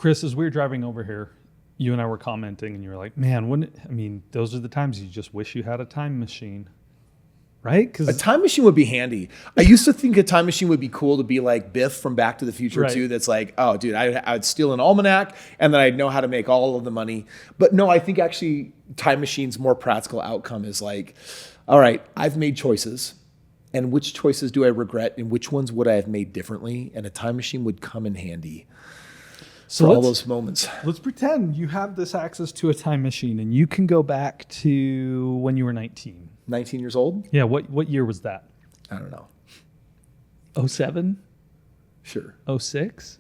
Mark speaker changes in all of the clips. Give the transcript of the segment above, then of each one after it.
Speaker 1: Kris, as we were driving over here, you and I were commenting, and you were like, "Man, those are the times you just wish you had a time machine." Right?
Speaker 2: A time machine would be handy. I used to think a time machine would be cool to be like Biff from Back to the Future too. That's like, oh, dude, I'd steal an almanac and then I'd know how to make all of the money. But no, I think actually time machine's more practical outcome is like, all right, I've made choices. And which choices do I regret and which ones would I have made differently? And a time machine would come in handy for all those moments.
Speaker 1: Let's pretend you have this access to a time machine and you can go back to when you were 19.
Speaker 2: 19 years old?
Speaker 1: Yeah, what year was that?
Speaker 2: I don't know.
Speaker 1: 07?
Speaker 2: Sure.
Speaker 1: 06?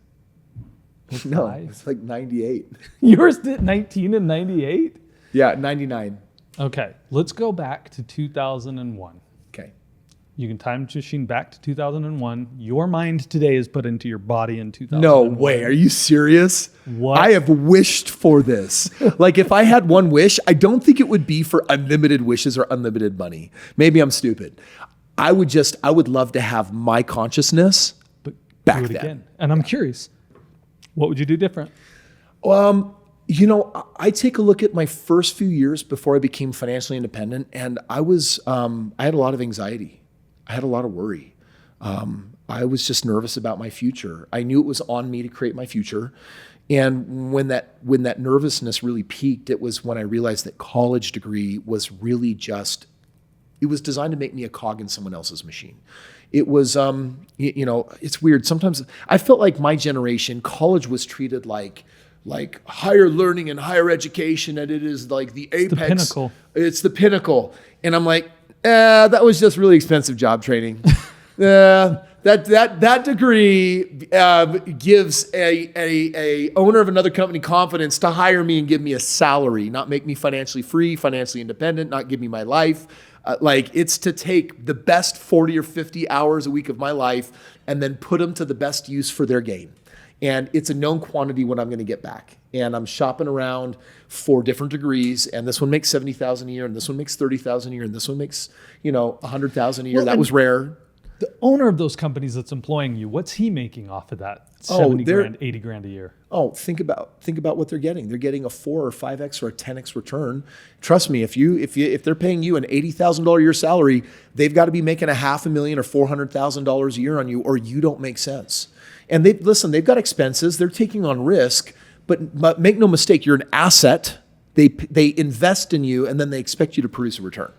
Speaker 2: No, it's like 98.
Speaker 1: You were 19 and 98?
Speaker 2: Yeah, 99.
Speaker 1: Okay, let's go back to 2001.
Speaker 2: Okay.
Speaker 1: You can time machine back to 2001. Your mind today is put into your body in 2001.
Speaker 2: No way. Are you serious?
Speaker 1: What?
Speaker 2: I have wished for this. Like if I had one wish, I don't think it would be for unlimited wishes or unlimited money. Maybe I'm stupid. I would love to have my consciousness back then. Again.
Speaker 1: And I'm curious, what would you do different?
Speaker 2: I take a look at my first few years before I became financially independent, and I had a lot of anxiety. I had a lot of worry. I was just nervous about my future. I knew it was on me to create my future. And when that nervousness really peaked, it was when I realized that college degree was really it was designed to make me a cog in someone else's machine. It was, it's weird. Sometimes I felt like my generation, college was treated like higher learning and higher education, and it is like the apex.
Speaker 1: The pinnacle.
Speaker 2: It's the pinnacle. And I'm like, that was just really expensive job training. That degree gives a owner of another company confidence to hire me and give me a salary, not make me financially free, financially independent, not give me my life. It's to take the best 40 or 50 hours a week of my life and then put them to the best use for their gain. And it's a known quantity what I'm going to get back. And I'm shopping around for different degrees. And this one makes $70,000 a year, and this one makes $30,000 a year, and this one makes, $100,000 a year. Well, that was rare.
Speaker 1: The owner of those companies that's employing you, what's he making off of that? 70 grand, 80 grand a year.
Speaker 2: Oh, think about what they're getting. They're getting a 4 or 5x or a 10x return. Trust me, if they're paying you an $80,000 a year salary, they've got to be making $500,000 or $400,000 a year on you, or you don't make sense. And they've got expenses. They're taking on risk, but make no mistake, you're an asset. They invest in you, and then they expect you to produce a return.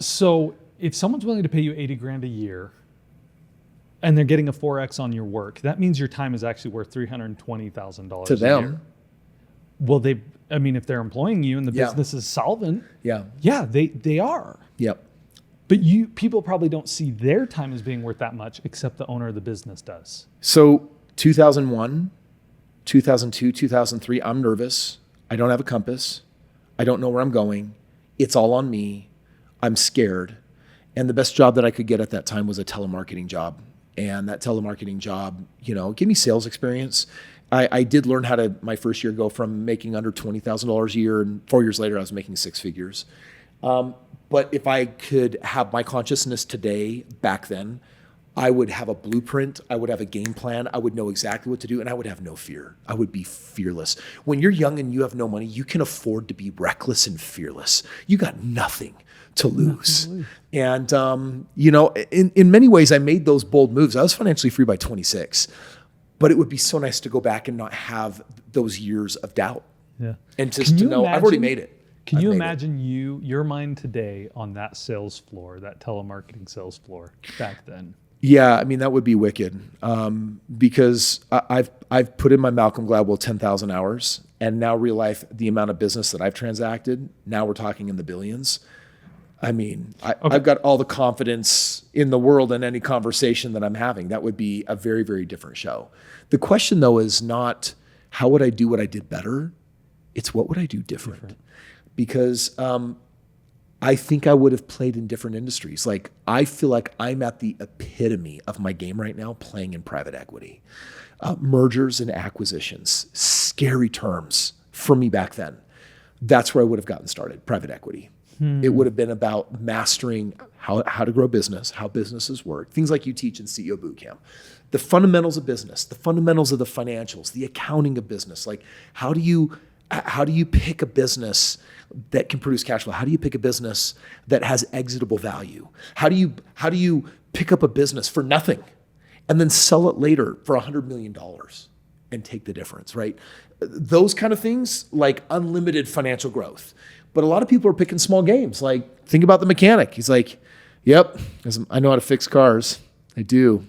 Speaker 1: So if someone's willing to pay you 80 grand a year and they're getting a 4x on your work, that means your time is actually worth $320,000
Speaker 2: to them.
Speaker 1: A year. Well, if they're employing you and the business is solvent, they are.
Speaker 2: Yep.
Speaker 1: But people probably don't see their time as being worth that much, except the owner of the business does.
Speaker 2: So 2001, 2002, 2003, I'm nervous. I don't have a compass. I don't know where I'm going. It's all on me. I'm scared. And the best job that I could get at that time was a telemarketing job. And that telemarketing job, gave me sales experience. I did learn how to, my first year, go from making under $20,000 a year, and 4 years later, I was making 6 figures. But if I could have my consciousness today, back then, I would have a blueprint. I would have a game plan. I would know exactly what to do, and I would have no fear. I would be fearless. When you're young and you have no money, you can afford to be reckless and fearless. You got nothing to lose. And, in many ways, I made those bold moves. I was financially free by 26, but it would be so nice to go back and not have those years of doubt.
Speaker 1: Yeah.
Speaker 2: And just to know I've already made it.
Speaker 1: Can you imagine your mind today on that sales floor, that telemarketing sales floor back then?
Speaker 2: Yeah, that would be wicked, because I've put in my Malcolm Gladwell 10,000 hours, and now real life, the amount of business that I've transacted, now we're talking in the billions. I've got all the confidence in the world in any conversation that I'm having. That would be a very, very different show. The question, though, is not how would I do what I did better? It's what would I do different? Because I think I would have played in different industries. I feel like I'm at the epitome of my game right now, playing in private equity. Mergers and acquisitions, scary terms for me back then. That's where I would have gotten started, private equity. It would have been about mastering how to grow business, how businesses work, things like you teach in CEO Bootcamp. The fundamentals of business, the fundamentals of the financials, the accounting of business. Like how do you pick a business that can produce cash flow? How do you pick a business that has exitable value? How do you pick up a business for nothing and then sell it later for $100 million and take the difference, right? Those kind of things, like unlimited financial growth. But a lot of people are picking small games. Like, think about the mechanic. He's like, yep, I know how to fix cars. I do.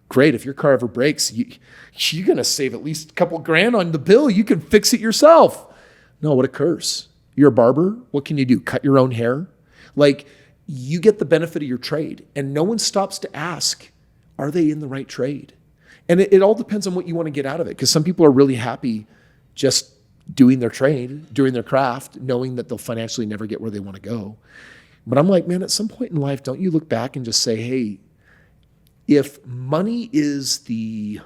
Speaker 2: Great. If your car ever breaks, you're going to save at least a couple grand on the bill. You can fix it yourself. No, what a curse. You're a barber. What can you do? Cut your own hair? Like, you get the benefit of your trade. And no one stops to ask, are they in the right trade? And it all depends on what you want to get out of it. Because some people are really happy just doing their trade, doing their craft, knowing that they'll financially never get where they want to go. But I'm like, man, at some point in life, don't you look back and just say, hey, if money is the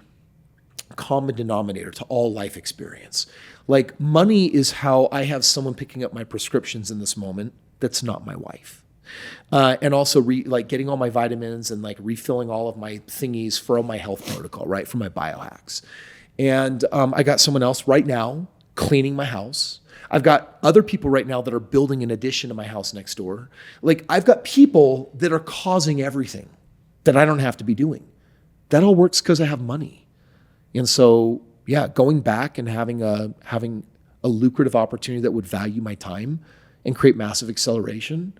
Speaker 2: common denominator to all life experience, like money is how I have someone picking up my prescriptions in this moment that's not my wife. And also like getting all my vitamins and like refilling all of my thingies for all my health protocol, right? For my biohacks. And I got someone else right now cleaning my house. I've got other people right now that are building an addition to my house next door. Like I've got people that are causing everything that I don't have to be doing. That all works because I have money. And so, yeah, going back and having a lucrative opportunity that would value my time and create massive acceleration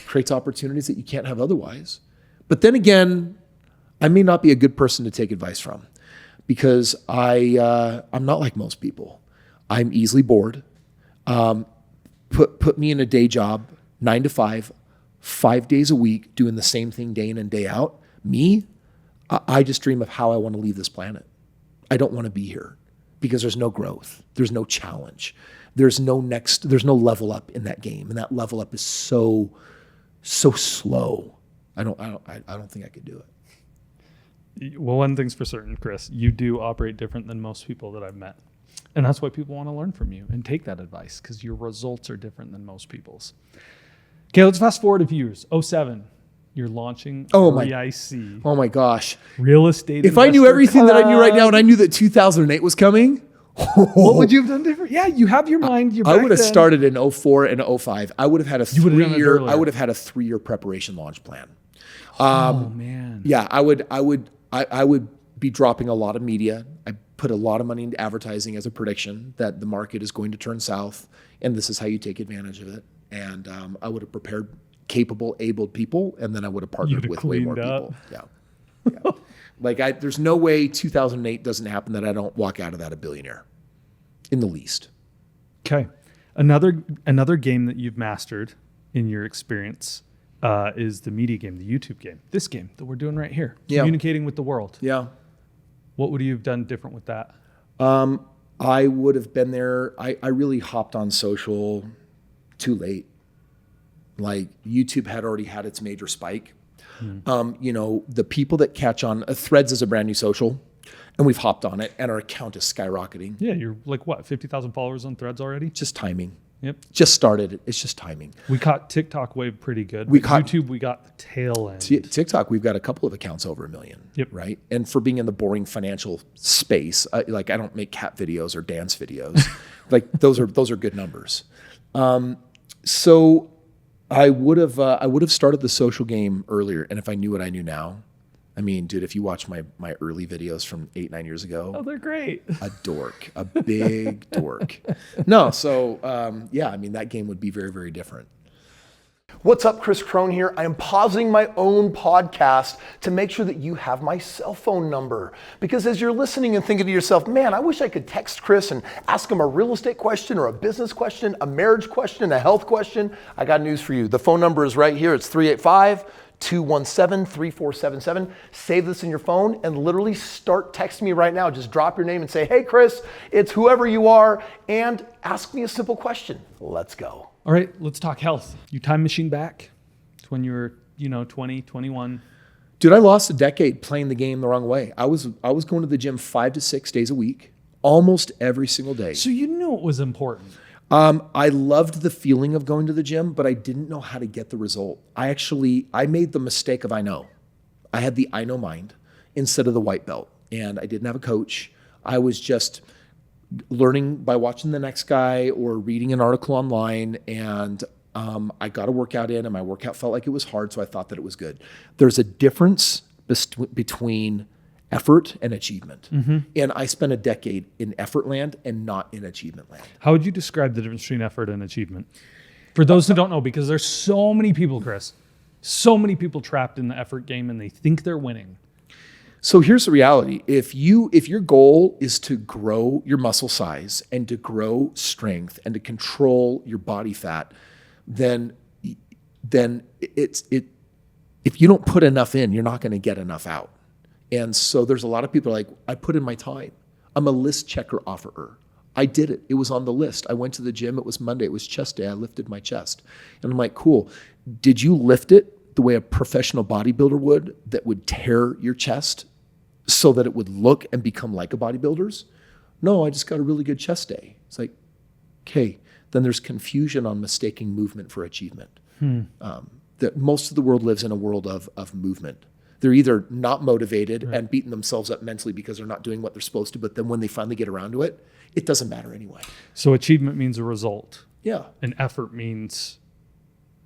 Speaker 2: creates opportunities that you can't have otherwise. But then again, I may not be a good person to take advice from because I'm not like most people. I'm easily bored. Put me in a day job, 9 to 5, 5 days a week, doing the same thing day in and day out. Me, I just dream of how I want to leave this planet. I don't want to be here because there's no growth. There's no challenge. There's no level up in that game. And that level up is so slow. I don't think I could do it.
Speaker 1: Well, one thing's for certain, Kris, you do operate different than most people that I've met. And that's why people want to learn from you and take that advice because your results are different than most people's. Okay, let's fast forward a few years. 2007, you're launching REIC.
Speaker 2: Oh my gosh.
Speaker 1: Real estate.
Speaker 2: If I knew everything that I knew right now and I knew that 2008 was coming,
Speaker 1: what would you have done different? Yeah, you have your mind.
Speaker 2: I would have started in 04 and 05. I would have had a 3-year preparation launch plan.
Speaker 1: Oh man.
Speaker 2: Yeah, I would be dropping a lot of media. I put a lot of money into advertising as a prediction that the market is going to turn south, and this is how you take advantage of it. And I would have prepared capable, able people, and then I would have partnered with way more people. Yeah. Like there's no way 2008 doesn't happen that I don't walk out of that a billionaire, in the least.
Speaker 1: Okay, another game that you've mastered in your experience is the media game, the YouTube game. This game that we're doing right here, communicating with the world. Yeah. What would you have done different with that?
Speaker 2: I would have been there. I really hopped on social too late. Like YouTube had already had its major spike. The people that catch on, Threads is a brand new social, and we've hopped on it, and our account is skyrocketing.
Speaker 1: Yeah, you're like what, 50,000 followers on Threads already?
Speaker 2: Just timing.
Speaker 1: Yep.
Speaker 2: Just started. It's just timing.
Speaker 1: We caught TikTok wave pretty good. YouTube, we got the tail end.
Speaker 2: TikTok, we've got a couple of accounts over 1 million. Yep. Right. And for being in the boring financial space, I don't make cat videos or dance videos. Like those are good numbers. So I would have started the social game earlier. And if I knew what I knew now, I mean, dude, if you watch my early videos from 8-9 years ago,
Speaker 1: they're great.
Speaker 2: A dork, a big dork. No, so I mean, that game would be very, very different.
Speaker 3: What's up, Kris Krohn here. I am pausing my own podcast to make sure that you have my cell phone number. Because as you're listening and thinking to yourself, man, I wish I could text Kris and ask him a real estate question or a business question, a marriage question, a health question, I got news for you. The phone number is right here. It's 385-217-3477. Save this in your phone and literally start texting me right now. Just drop your name and say, hey, Kris, it's whoever you are, and ask me a simple question. Let's go.
Speaker 1: All right, let's talk health. You time machine back to when you were, 20, 21.
Speaker 2: Dude, I lost a decade playing the game the wrong way. I was going to the gym 5 to 6 days a week, almost every single day.
Speaker 1: So you knew it was important.
Speaker 2: I loved the feeling of going to the gym, but I didn't know how to get the result. I made the mistake of I know. I had the I know mind instead of the white belt. And I didn't have a coach. I was just learning by watching the next guy or reading an article online. And I got a workout in, and my workout felt like it was hard, so I thought that it was good. There's a difference between effort and achievement. And I spent a decade in effort land and not in achievement land.
Speaker 1: How would you describe the difference between effort and achievement? For those who don't know, because there's so many people, Kris, so many people trapped in the effort game, and they think they're winning.
Speaker 2: So here's the reality. If your goal is to grow your muscle size and to grow strength and to control your body fat, then if you don't put enough in, you're not going to get enough out. And so there's a lot of people like, I put in my time. I'm a list checker offerer. I did it. It was on the list. I went to the gym. It was Monday. It was chest day. I lifted my chest. And I'm like, cool. Did you lift it the way a professional bodybuilder would, that would tear your chest so that it would look and become like a bodybuilder's? No, I just got a really good chest day. It's like, okay, then there's confusion on mistaking movement for achievement. That most of the world lives in a world of movement. They're either not motivated and beating themselves up mentally because they're not doing what they're supposed to, but then when they finally get around to it, it doesn't matter anyway.
Speaker 1: So achievement means a result.
Speaker 2: Yeah.
Speaker 1: And effort means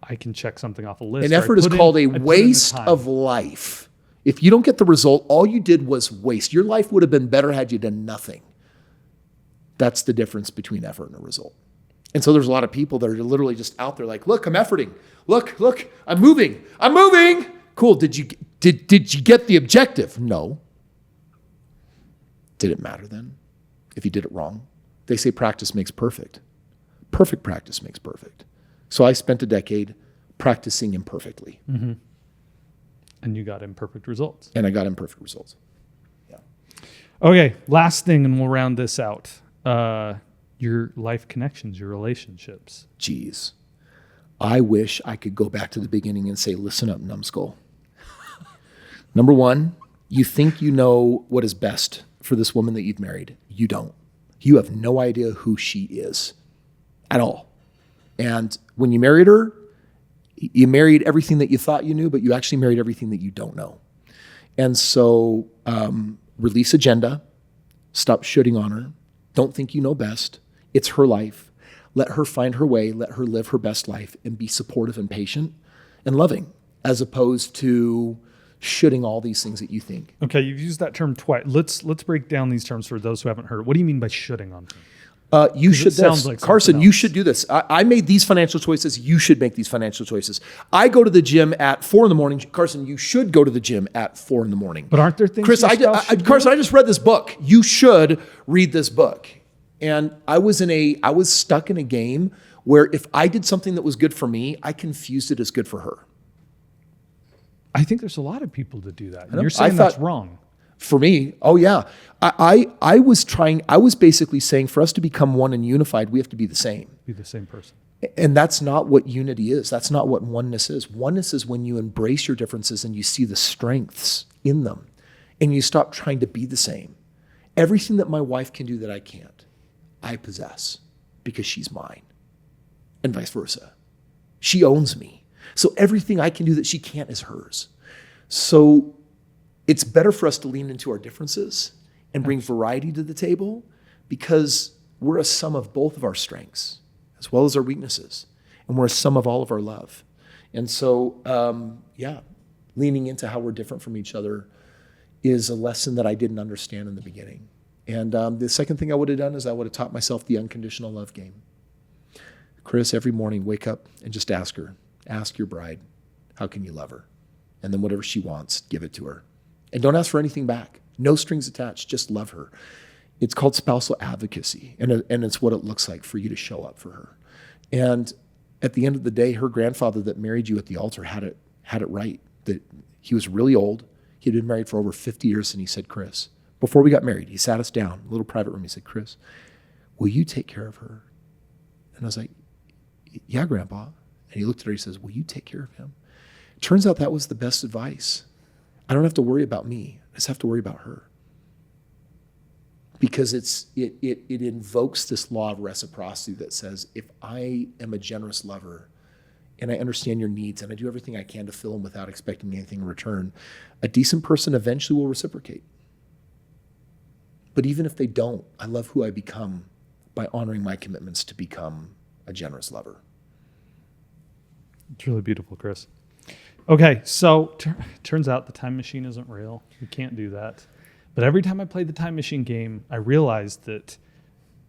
Speaker 1: I can check something off a list.
Speaker 2: And effort is called a waste of life. If you don't get the result, all you did was waste. Your life would have been better had you done nothing. That's the difference between effort and a result. And so there's a lot of people that are literally just out there like, look, I'm efforting. Look, I'm moving. Cool. Did you get the objective? No. Did it matter then if you did it wrong? They say practice makes perfect. Perfect practice makes perfect. So I spent a decade practicing imperfectly.
Speaker 1: And you got imperfect results.
Speaker 2: And I got imperfect results. Yeah.
Speaker 1: Okay, last thing, and we'll round this out. Your life connections, your relationships.
Speaker 2: Geez. I wish I could go back to the beginning and say, listen up, numbskull. Number one, you think you know what is best for this woman that you've married. You don't. You have no idea who she is at all. And when you married her, you married everything that you thought you knew, but you actually married everything that you don't know. And so release agenda. Stop shooting on her. Don't think you know best. It's her life. Let her find her way. Let her live her best life and be supportive and patient and loving, as opposed to shooting all these things that you think.
Speaker 1: Okay, you've used that term twice. Let's break down these terms for those who haven't heard. What do you mean by shooting on her?
Speaker 2: You should
Speaker 1: sounds
Speaker 2: this.
Speaker 1: like
Speaker 2: Carson, you should do this. I made these financial choices. You should make these financial choices. I go to the gym at 4 a.m. Carson, you should go to the gym at 4 a.m.
Speaker 1: But aren't there things?
Speaker 2: Kris, Carson, I just read this book. You should read this book. And I was stuck in a game where if I did something that was good for me, I confused it as good for her.
Speaker 1: I think there's a lot of people that do that. And you're saying that's wrong.
Speaker 2: For me, oh yeah. I was basically saying for us to become one and unified, we have to be the same.
Speaker 1: Be the same person.
Speaker 2: And that's not what unity is. That's not what oneness is. Oneness is when you embrace your differences and you see the strengths in them and you stop trying to be the same. Everything that my wife can do that I can't, I possess because she's mine, and vice versa. She owns me. So everything I can do that she can't is hers. So it's better for us to lean into our differences and bring variety to the table because we're a sum of both of our strengths as well as our weaknesses. And we're a sum of all of our love. And so, leaning into how we're different from each other is a lesson that I didn't understand in the beginning. And the second thing I would have done is I would have taught myself the unconditional love game. Kris, every morning, wake up and just ask your bride, how can you love her? And then whatever she wants, give it to her. And don't ask for anything back. No strings attached, just love her. It's called spousal advocacy, and it's what it looks like for you to show up for her. And at the end of the day, her grandfather that married you at the altar had it right. That he was really old. He'd been married for over 50 years, and he said, Kris, before we got married, he sat us down, a little private room. He said, Kris, will you take care of her? And I was like, yeah, Grandpa. And he looked at her, he says, will you take care of him? Turns out that was the best advice. I don't have to worry about me. I just have to worry about her. because it invokes this law of reciprocity that says, if I am a generous lover and I understand your needs and I do everything I can to fill them without expecting anything in return, a decent person eventually will reciprocate. But even if they don't, I love who I become by honoring my commitments to become a generous lover.
Speaker 1: It's really beautiful, Kris. Okay, so turns out the time machine isn't real. We can't do that. But every time I played the time machine game, I realized that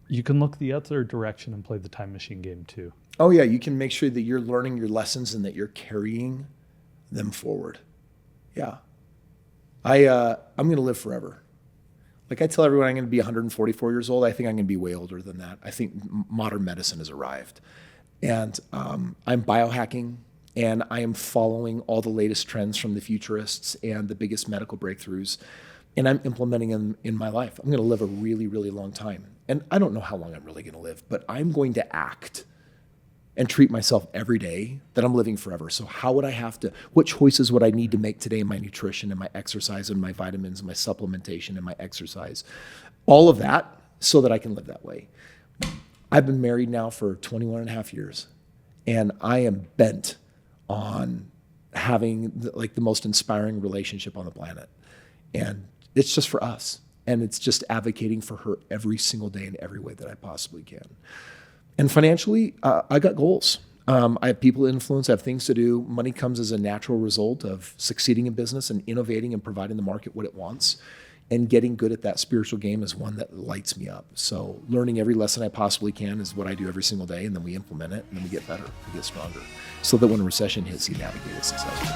Speaker 1: you can look the other direction and play the time machine game too.
Speaker 2: Oh yeah, you can make sure that you're learning your lessons and that you're carrying them forward. Yeah. I'm going to live forever. Like I tell everyone I'm going to be 144 years old. I think I'm going to be way older than that. I think modern medicine has arrived. And I'm biohacking, and I am following all the latest trends from the futurists and the biggest medical breakthroughs, and I'm implementing them in my life. I'm going to live a really, really long time. And I don't know how long I'm really going to live, but I'm going to act and treat myself every day that I'm living forever. So what choices would I need to make today in my nutrition and my exercise and my vitamins and my supplementation and my exercise? All of that so that I can live that way. I've been married now for 21 and a half years, and I am bent on having the most inspiring relationship on the planet. And it's just for us. And it's just advocating for her every single day in every way that I possibly can. And financially, I got goals. I have people to influence, I have things to do. Money comes as a natural result of succeeding in business and innovating and providing the market what it wants. And getting good at that spiritual game is one that lights me up. So learning every lesson I possibly can is what I do every single day, and then we implement it, and then we get better, we get stronger, so that when a recession hits, you navigate it successfully.